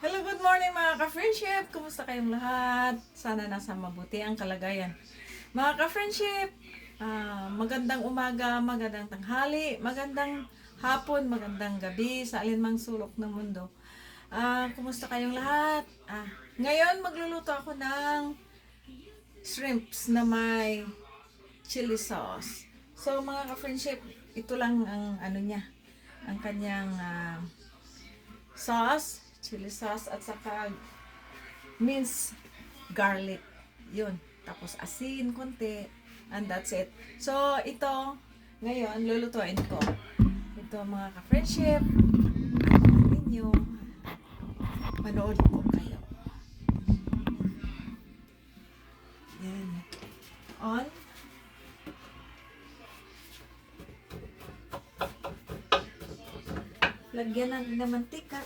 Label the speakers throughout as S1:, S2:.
S1: Hello, good morning mga ka-friendship! Kumusta kayong lahat? Sana nasa mabuti ang kalagayan. Mga ka-friendship, magandang umaga, magandang tanghali, magandang hapon, magandang gabi sa alinmang sulok ng mundo. Kumusta kayong lahat? Ngayon magluluto ako ng shrimps na may chili sauce. So mga ka-friendship, ito lang ang ano niya, ang kanyang sauce, chili sauce at saka minced garlic. Yun. Tapos asin, konti. And that's it. So, ito, ngayon, lulutuin ko. Ito mga ka-friendship. Ninyo. Manood po kayo. Yan. On. Lagyan natin ng mantika.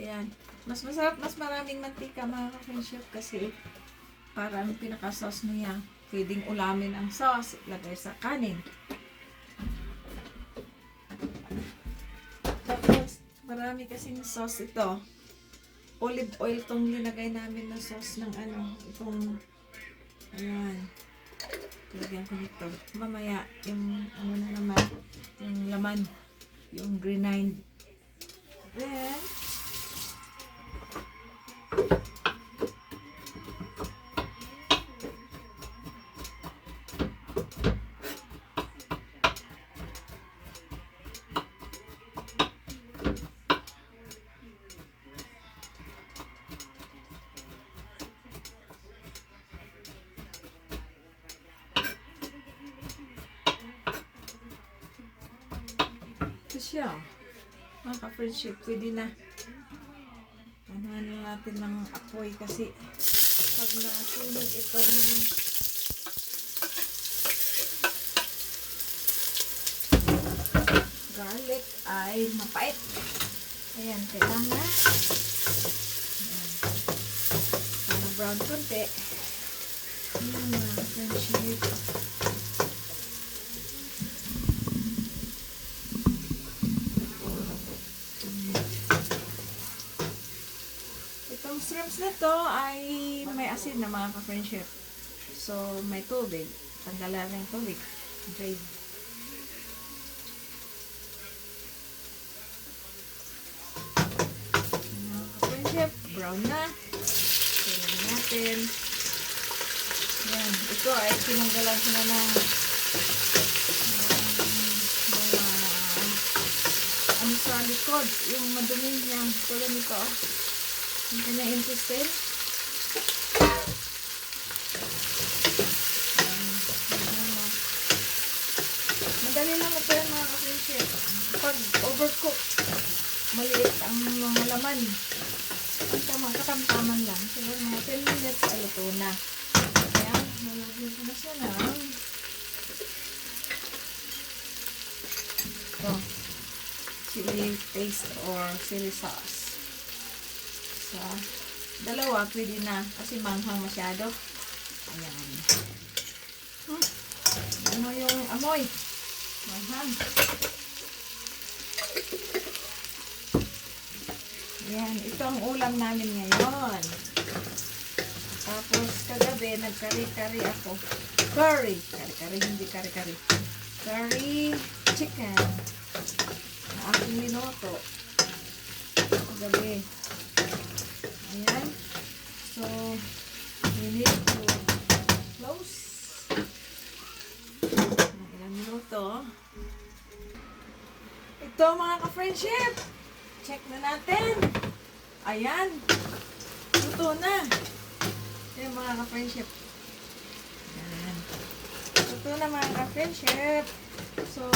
S1: Ayan. Mas masarap, mas maraming mantika mga ka-friendship kasi parang pinaka-sauce niya. Pwedeng ulamin ang sauce, ilagay sa kanin. Tapos, marami kasing sauce ito. Olive oil tong linagay namin na sauce ng itong, ayan. Lagyan ko nito. Mamaya, yung na naman, yung laman, yung grenade. Then, siya. Mga ka-friendship, pwede na. Ano natin ng apoy kasi pag nasunog itong garlic ay mapait. Ayan, kailangan. Ayan. Para brown konti. Ayan, mga ka-friendship. Itong shrimps na to ay may asin na mga ka-friendship. So, may tubig. Tanggalan ng tubig. Drain. Mga ka-friendship, brown na. Tingnan natin. Yan. Ito ay tinanggalan ko na ng ano sa likod. Yung madumi niya. Tulad nito. Yung kanyang intestine. Madali lang ito yan mga ka-friendship. Pag overcook, maliit ang mga laman. Ang katamtaman lang. Siguro mga 10 minutes, luto na. Ayan, nalagyan ko na siya ng chili paste or chili sauce. So, dalawa, pwede na. Kasi manghang masyado. Ayan. Ano yung amoy? Manghang. Ayan. Ito ang ulam namin ngayon. Tapos, kagabi, nag-curry ako. Curry. Curry, hindi curry. Curry chicken. Na aking linoto. Kagabi. Ayan. So, we need to close. Ilang minuto. Ito mga ka-friendship. Check na natin. Ayan. Luto na. Ayan mga ka-friendship. Ayan. Luto na mga ka-friendship. So,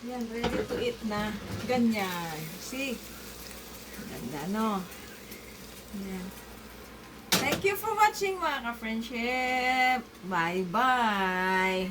S1: ayan. Ready to eat na. Ganyan. See? Ganda, no? Yeah. Thank you for watching mga ka-friendship. Bye-bye.